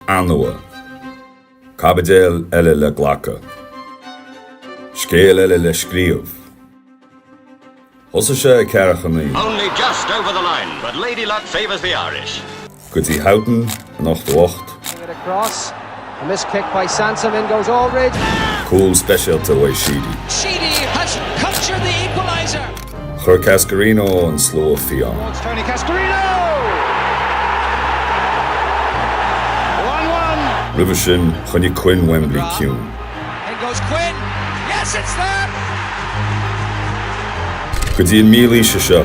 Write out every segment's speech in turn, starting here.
Anua. Cabadel ele le glaca. Scale ele le scríomh. Hosa sé Carachani. Only just over the line, but Lady Luck favours the Irish. Goody Houghton, nach de wacht. Get across. A missed kick by Sansom, in goes Aldridge. Cool special to way Sheedy. Sheedy has captured the equaliser. Chur Cascarino and slow Fion. It's Tony Cascarino! 1-1. Rivishin, Chunny Quinn Wembley Cune. In goes Quinn. Yes, it's there. Goody and Mealy Shisha.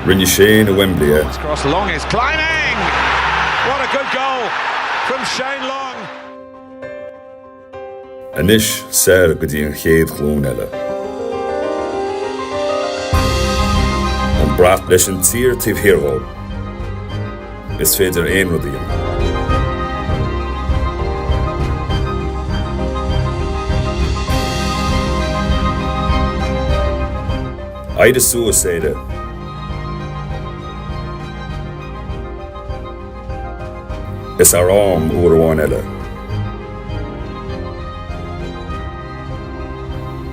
Rinny Shane a Wembley. It's cross Long is climbing. What a good goal from Shane Long. Anish Sarah Goody and Chéad Clonella. And brat leis an tír tíb hero. Is féidir ein rudíon. Aida suicide. Is our arm oer one ella.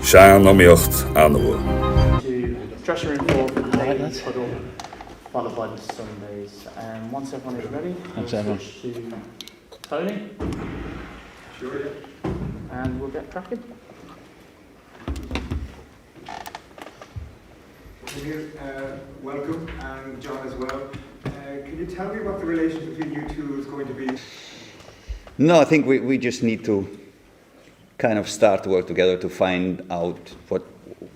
Sean Lomiocht Anua. To dressing room floor for the ladies huddle, followed by the Sundays. Once everyone is ready, we'll switch to Tony. Sure, yeah. And we'll get cracking. Welcome, and John as well. Can you tell me what the relation between you two is going to be? No, I think we just need to kind of start to work together to find out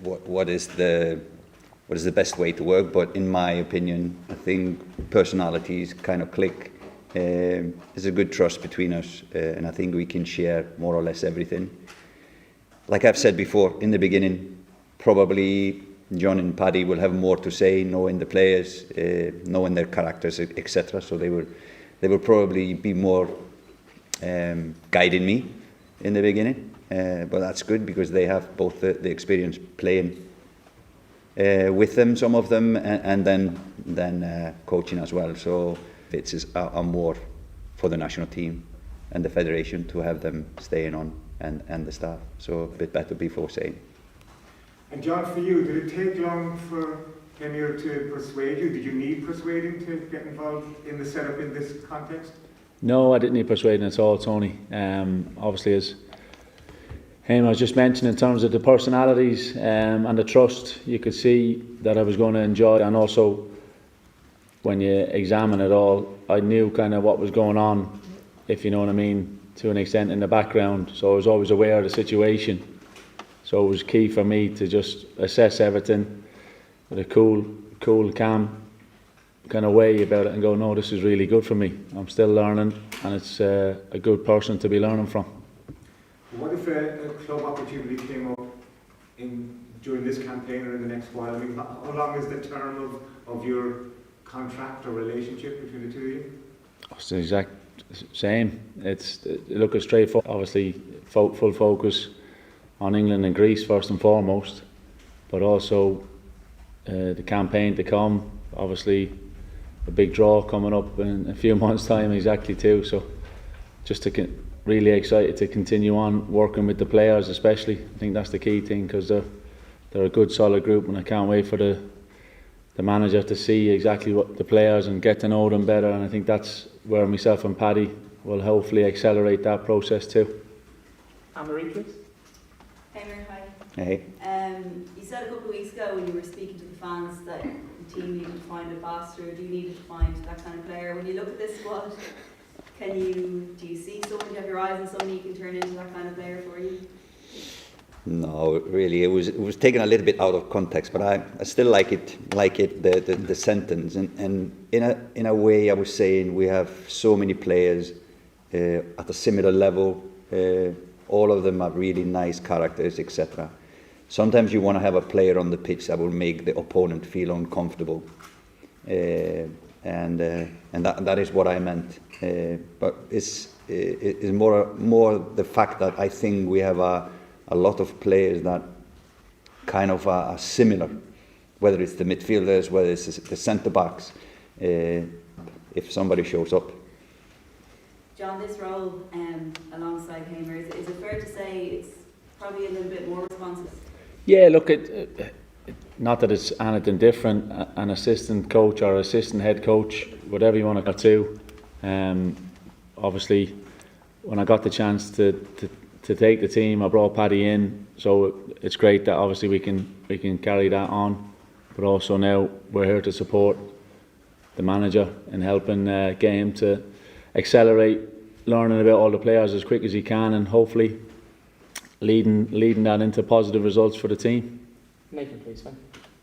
what is the best way to work. But in my opinion, I think personalities kind of click. There's a good trust between us, and I think we can share more or less everything. Like I've said before, in the beginning, probably John and Paddy will have more to say, knowing the players, knowing their characters, etc. So they will probably be more guiding me in the beginning. But that's good because they have both the experience playing with them, some of them, and then coaching as well. So it's a more for the national team and the federation to have them staying on and the staff. So a bit better before saying. And John, for you, did it take long for Heimir to persuade you? Did you need persuading to get involved in the setup in this context? No, I didn't need persuading at all, Tony. Obviously, as Heimir was just mentioned, in terms of the personalities and the trust, you could see that I was going to enjoy. And also, when you examine it all, I knew kind of what was going on, if you know what I mean, to an extent in the background. So I was always aware of the situation. So it was key for me to just assess everything with a cool, calm kind of way about it and go, no, this is really good for me. I'm still learning, and it's a good person to be learning from. What if a club opportunity came up during this campaign or in the next while? I mean, how long is the term of your contract or relationship between the two of you? It's the exact same. It's look at straightforward. Obviously, full focus on England and Greece first and foremost, but also the campaign to come. Obviously, a big draw coming up in a few months' time, exactly too. So, just really excited to continue on working with the players, especially. I think that's the key thing because they're a good, solid group, and I can't wait for the manager to see exactly what the players and get to know them better. And I think that's where myself and Paddy will hopefully accelerate that process too. Anne-Marie, please. Heimir, hi. Hey. You said a couple of weeks ago when you were speaking to the fans that the team needed to find a ambassador, you needed to find that kind of player. When you look at this squad, do you see someone, do you have your eyes on someone you can turn into that kind of player for you? No, really, it was taken a little bit out of context, but I still like it the sentence, and in a way I was saying we have so many players at a similar level. All of them have really nice characters, etc. Sometimes you want to have a player on the pitch that will make the opponent feel uncomfortable, and that is what I meant. But it's more the fact that I think we have a lot of players that kind of are similar, whether it's the midfielders, whether it's the centre backs, if somebody shows up. John, this role alongside Heimir, is it fair to say it's probably a little bit more responsive? Yeah, look, not that it's anything different. An assistant coach or assistant head coach, whatever you want to go to. Obviously, when I got the chance to take the team, I brought Paddy in, so it's great that obviously we can carry that on. But also now we're here to support the manager in helping get him to accelerate learning about all the players as quick as he can, and hopefully leading that into positive results for the team. Nathan, please, man.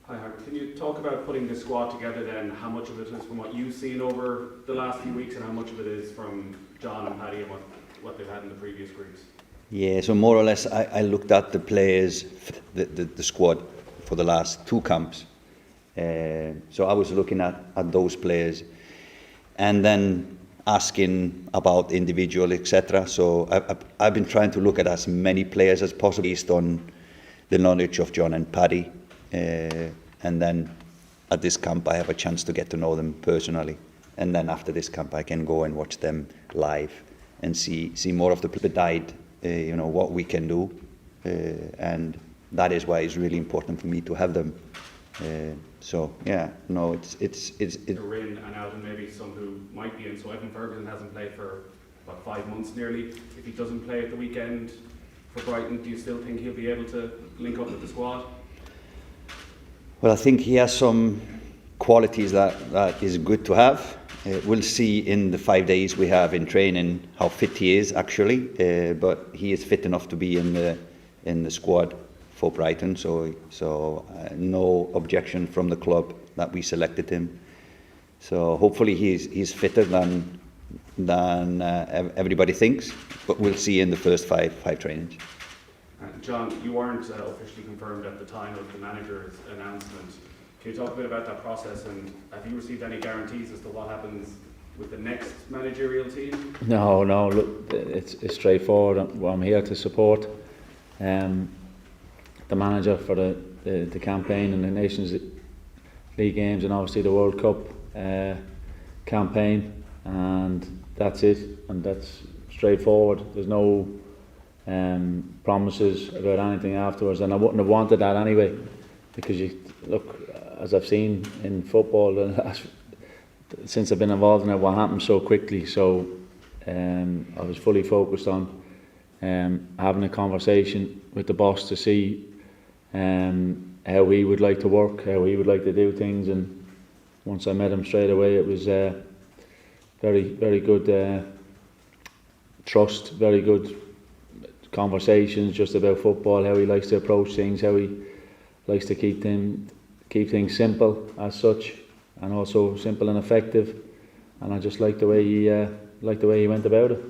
Hi, Heimir. Can you talk about putting this squad together then? How much of it is from what you've seen over the last few weeks, and how much of it is from John and Paddy and what they've had in the previous groups? Yeah, so more or less I looked at the players, the squad for the last 2 camps. So I was looking at those players and then asking about individual, etc. So I've been trying to look at as many players as possible based on the knowledge of John and Paddy. And then at this camp I have a chance to get to know them personally. And then after this camp I can go and watch them live and see more of the died, what we can do. And that is why it's really important for me to have them. So yeah, no, it's They're in and out, and maybe some who might be in. So Evan Ferguson hasn't played for 5 months nearly. If he doesn't play at the weekend for Brighton, do you still think he'll be able to link up with the squad? Well, I think he has some qualities that is good to have. We'll see in the 5 days we have in training how fit he is actually, but he is fit enough to be in the squad for Brighton. So no objection from the club that we selected him. So hopefully he's fitter than everybody thinks, but we'll see in the first five trainings. John, you weren't officially confirmed at the time of the manager's announcement. Can you talk a bit about that process, and have you received any guarantees as to what happens with the next managerial team? No, look, it's straightforward. I'm here to support the manager for the campaign and the Nations League games, and obviously the World Cup campaign, and that's it, and that's straightforward. There's no promises about anything afterwards, and I wouldn't have wanted that anyway, because as I've seen in football since I've been involved in it, what happened so quickly. So I was fully focused on having a conversation with the boss to see how he would like to work, how he would like to do things, and once I met him straight away, it was very, very good trust, very good conversations just about football, how he likes to approach things, how he likes to keep things simple as such, and also simple and effective. And I just like the way he went about it.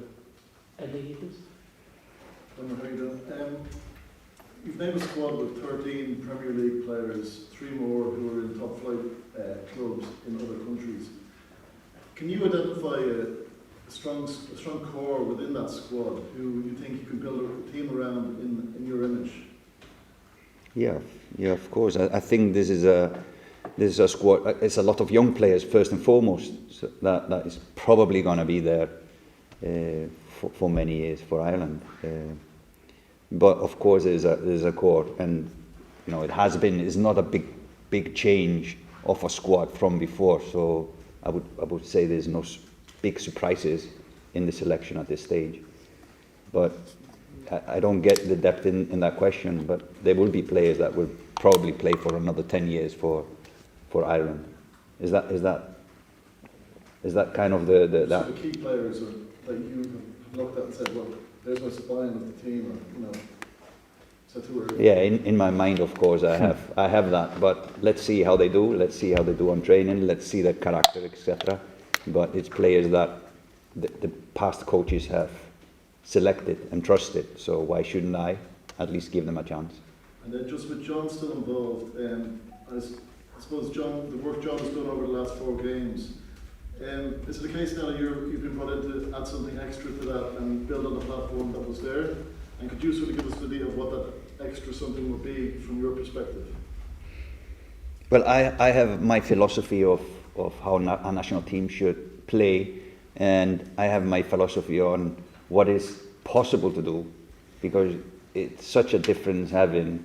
You've named a squad with 13 Premier League players, 3 more who are in top flight clubs in other countries. Can you identify a strong core within that squad who you think you can build a team around in your image? Yeah, of course. I think this is a squad. It's a lot of young players first and foremost. So that is probably going to be there for many years for Ireland. But of course, there's a core, and it has been. It's not a big change of a squad from before. So I would say there's no big surprises in the selection at this stage. But I don't get the depth in that question. But there will be players that will probably play for another 10 years for Ireland. Is that kind of the that? So the key players that you have looked at and said, well, there's my spine of the team, or, so too early. Yeah, in my mind, of course, I have that. But let's see how they do. Let's see how they do on training. Let's see their character, etc. But it's players that the past coaches have selected and trusted. So why shouldn't I at least give them a chance? And then just with John still involved, I suppose John, the work John has done over the last 4 games. Is it the case now that you've been brought in to add something extra to that and build on the platform that was there? And could you sort of give us an idea of what that extra something would be from your perspective? Well, I have my philosophy of how a national team should play, And I have my philosophy on what is possible to do, because it's such a difference having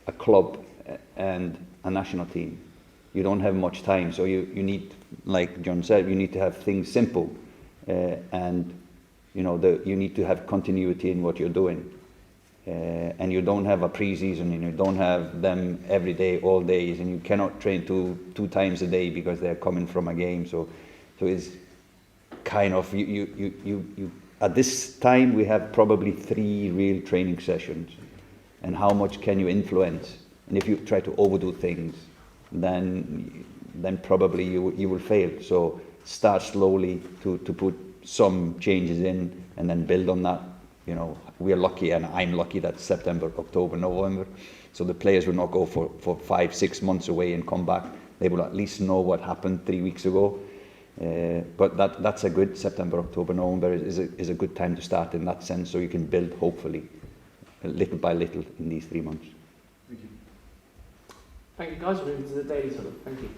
a club and a national team. You don't have much time, so you need, like John said, you need to have things simple, and you need to have continuity in what you're doing. And you don't have a pre-season, and you don't have them every day, all days, and you cannot train two times a day because they're coming from a game. So it's kind of you at this time we have probably 3 real training sessions, and how much can you influence? And if you try to overdo things, then probably you will fail. So start slowly to put some changes in, and then build on that. We are lucky, and I'm lucky, that September, October, November, so the players will not go for 5-6 months away and come back. They will at least know what happened 3 weeks ago. But that's a good September, October, November is a good time to start in that sense, so you can build, hopefully, little by little in these 3 months. Thank you. Thank you, guys. Moving to the daily total. Thank you.